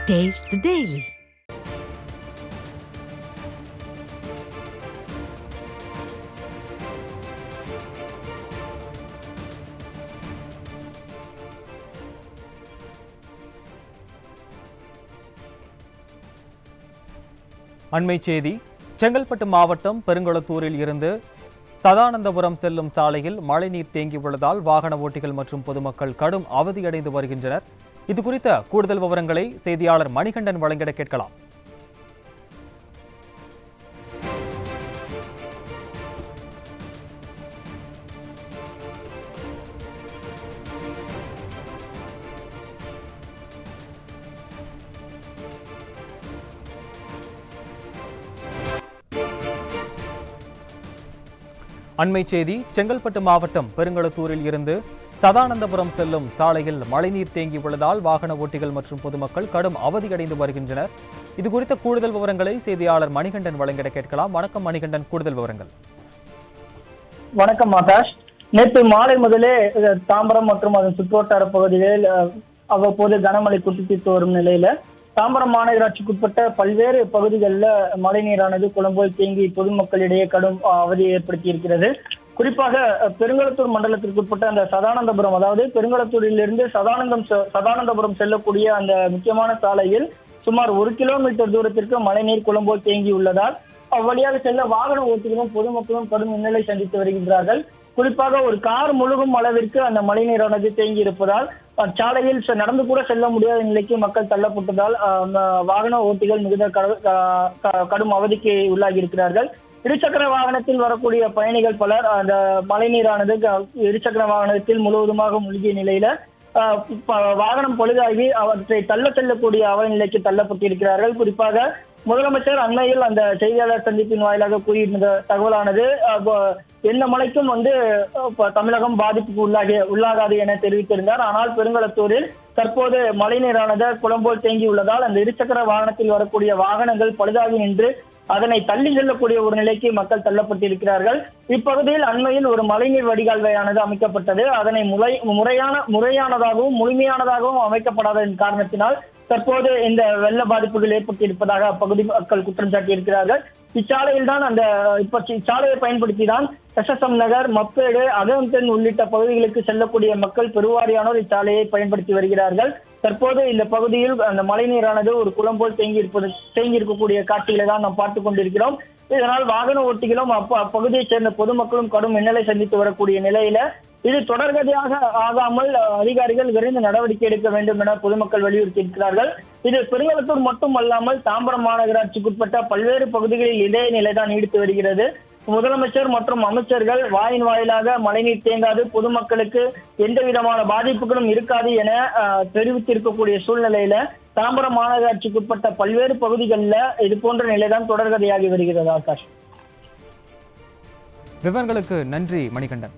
Taste the Daily. அண்மை செய்தி. செங்கல்பட்டு மாவட்டம் பெருங்குளத்தூரில் இருந்து சதானந்தபுரம் செல்லும் சாலையில் மழைநீர் தேங்கியுள்ளதால் வாகன ஓட்டிகள் மற்றும் பொதுமக்கள் கடும் அவதியடைந்து வருகின்றனர். இது குறித்த கூடுதல் விவரங்களை செய்தியாளர் மணிகண்டன் வழங்கிட கேட்கலாம். அண்மை செய்தி. செங்கல்பட்டு மாவட்டம் பெருங்குளத்தூரில் இருந்து சதானந்தபுரம் செல்லும் சாலையில் மழைநீர் தேங்கியுள்ளதால் வாகன ஓட்டிகள் மற்றும் பொதுமக்கள் கடும் அவதியடைந்து வருகின்றனர். இது குறித்த கூடுதல் விவரங்களை செய்தியாளர் மணிகண்டன் வழங்கிட கேட்கலாம். வணக்கம் மணிகண்டன், கூடுதல் விவரங்கள். வணக்கம் ஆகாஷ். நேற்று மாலை முதலே தாம்பரம் மற்றும் அதன் சுற்றுவட்டார பகுதிகளில் அவ்வப்போது கனமழை குட்டித்து வரும் நிலையில தாம்பரம் மாநகராட்சிக்குட்பட்ட பல்வேறு பகுதிகளில் மழைநீரானது குளம்போல் தேங்கி பொதுமக்களிடையே கடும் அவதியை ஏற்படுத்தி இருக்கிறது. குறிப்பாக பெருங்குளத்தூர் மண்டலத்திற்குட்பட்ட அந்த சதானந்தபுரம், அதாவது பெருங்குளத்தூரிலிருந்து சதானந்தபுரம் செல்லக்கூடிய அந்த முக்கியமான சாலையில் சுமார் 1 கிலோமீட்டர் தூரத்திற்கு மழைநீர் குளம்போல் தேங்கி உள்ளதால் அவ்வழியாக செல்ல வாகன ஓட்டிகளும் பொதுமக்களும் கடும் இன்னலை சந்தித்து வருகின்றார்கள். குறிப்பாக ஒரு கார் முழுகும் அளவிற்கு அந்த மழைநீரானது தேங்கி இருப்பதால் சாலையில் நடந்து கூட செல்ல முடியாத நிலைக்கு மக்கள் தள்ளப்பட்டதால் வாகன ஓட்டிகள் மிகுந்த கடும் அவதிக்கு உள்ளாகி இருக்கிறார்கள். இருசக்கர வாகனத்தில் வரக்கூடிய பயணிகள் பலர் அந்த மழைநீரானது இருசக்கர வாகனத்தில் முழுவதுமாக மூழ்கிய நிலையில வாகனம் பழுதாகி அவற்றை தள்ள செல்லக்கூடிய அவல நிலைக்கு தள்ளப்பட்டிருக்கிறார்கள். குறிப்பாக முதலமைச்சர் அண்மையில் அந்த செய்தியாளர் சந்திப்பின் வாயிலாக கூறியிருந்த தகவலானது எந்த மழைக்கும் தமிழகம் பாதிப்புக்கு உள்ளாகாது என தெரிவித்திருந்தார். ஆனால் பெருங்குளத்தூரில் தற்போது மழைநீரானது குளம்போல் தேங்கி உள்ளதால் அந்த இருசக்கர வாகனத்தில் வரக்கூடிய வாகனங்கள் பழுதாகி நின்று அதனை தள்ளி செல்லக்கூடிய ஒரு நிலைக்கு மக்கள் தள்ளப்பட்டிருக்கிறார்கள். இப்பகுதியில் அண்மையில் ஒரு மழைநீர் வடிகால்வையானது அமைக்கப்பட்டது. அதனை முறையானதாகவும் முழுமையானதாகவும் அமைக்கப்படாததன் காரணத்தினால் தற்போது இந்த வெள்ள பாதிப்புகள் ஏற்பட்டிருப்பதாக அப்பகுதி மக்கள் குற்றம் சாட்டியிருக்கிறார்கள். இச்சாலையில் தான் இச்சாலையை பயன்படுத்தி தான் SSM நகர், மப்பேடு, அகம்தென் உள்ளிட்ட பகுதிகளுக்கு செல்லக்கூடிய மக்கள் பெருவாரியானோர் இச்சாலையை பயன்படுத்தி வருகிறார்கள். தற்போது இந்த பகுதியில் அந்த மழைநீரானது ஒரு குளம்போல் தேங்கி இருக்கக்கூடிய காட்சிகளை தான் நாம் பார்த்துக் கொண்டிருக்கிறோம். இதனால் வாகன ஓட்டிகளும் அப்பகுதியைச் சேர்ந்த பொதுமக்களும் கடும் இன்னலை சந்தித்து வரக்கூடிய நிலையில இது தொடர்கதையாக ஆகாமல் அதிகாரிகள் விரைந்து நடவடிக்கை எடுக்க வேண்டும் என பொதுமக்கள் வலியுறுத்தி இருக்கிறார்கள். இது பெருங்குளத்தூர் மட்டுமல்லாமல் தாம்பரம் மாநகராட்சிக்குட்பட்ட பல்வேறு பகுதிகளில் இதே நிலைதான் நீடித்து வருகிறது. முதலமைச்சர் மற்றும் அமைச்சர்கள் வாயின் வாயிலாக மழைநீர் தேங்காது, பொதுமக்களுக்கு எந்த விதமான பாதிப்புகளும் இருக்காது என தெரிவித்திருக்கக்கூடிய சூழ்நிலையில தாம்பரம் மாநகராட்சிக்குட்பட்ட பல்வேறு பகுதிகளில் இது போன்ற நிலைதான் தொடர்கதையாகி வருகிறது. ஆகாஷ், விவரங்களுக்கு நன்றி மணிகண்டன்.